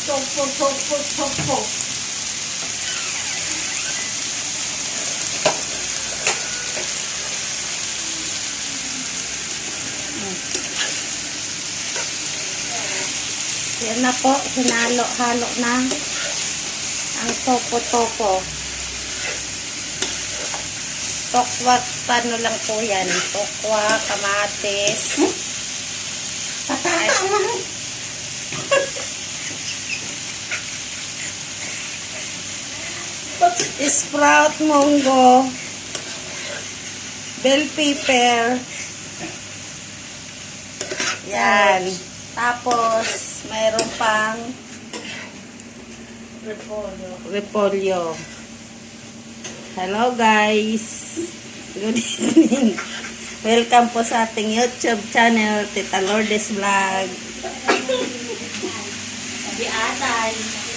Topo. Yan na po, hinalo-halo na ang topo-topo. Tokwa, paano lang po yan? Tokwa, kamatis. Sprout, munggo, bell pepper. Yan. Tapos, mayroon pang repolyo. Hello guys. Good evening. Welcome po sa ating YouTube channel, Tita Lourdes Vlog. Di atay.